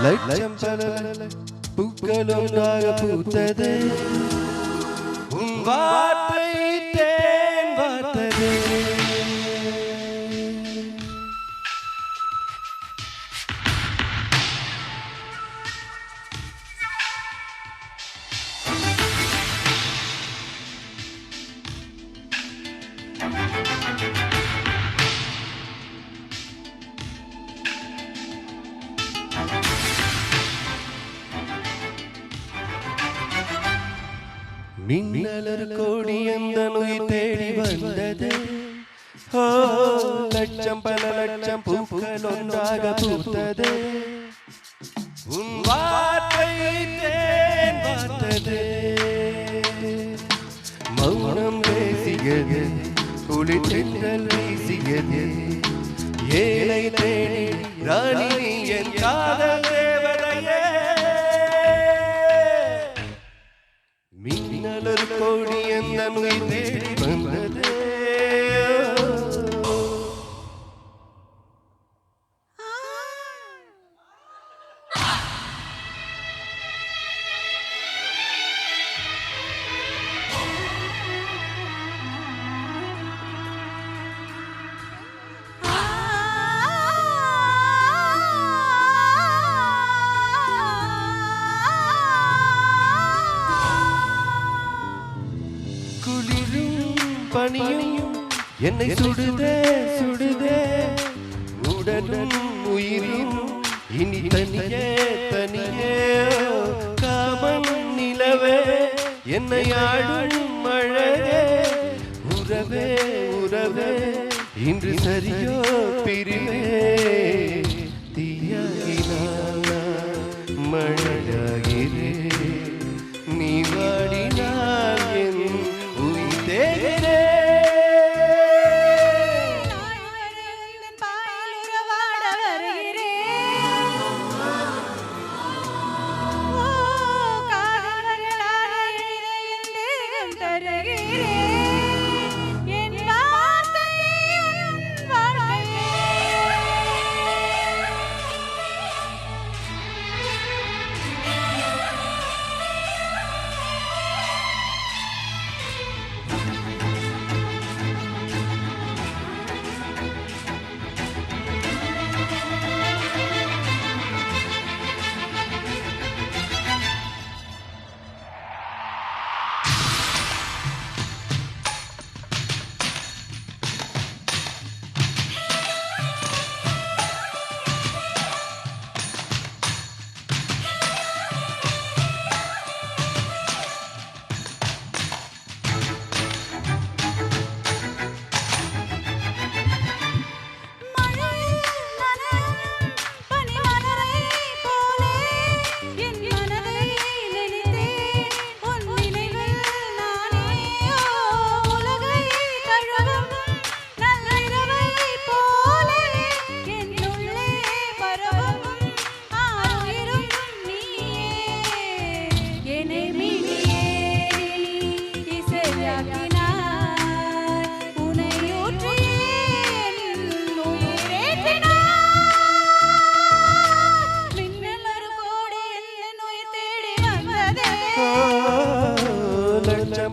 லட்சம் பல பூக்களொன்றாக பூத்தது உன் வார்த்தை தேன் வார்த்தது மின்னலர் கோடி அந்த நோய் தேடி வந்தது லட்சம் பல லட்சம் பூக்கள் ஒன்றாக பூத்தது உன் வார்த்தை தேன் வார்த்தது மௌனம் பேசியது குளித்தென்றல் வீசியது ஏழை தேடி ராணி என் காதல் தேவதையே மின்னலர் கோடி அந்த நோய் தேடி வந்தது பணியும் என்னை சுடுதே சுடுதே உடலும் உயிரும் இனி தனியே தனியே காமம் நிலவே என்னை ஆடும் அழகே உறவே உறவே இன்று சரியோ பிரிவே தீயாகினால மழையாகிறே நீ வாடினால் என் உயிர் தேகிறே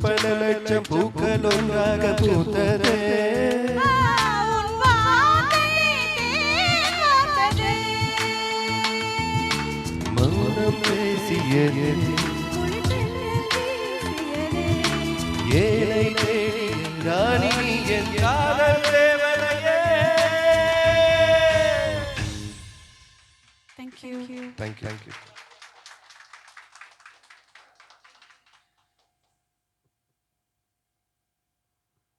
பல லட்சம் பூக்கள் ஒன்றாக பூத்ததே மௌனம் பேசியது ஏழை தேடி ராணி என் காதல் தேவதையே. Thank you.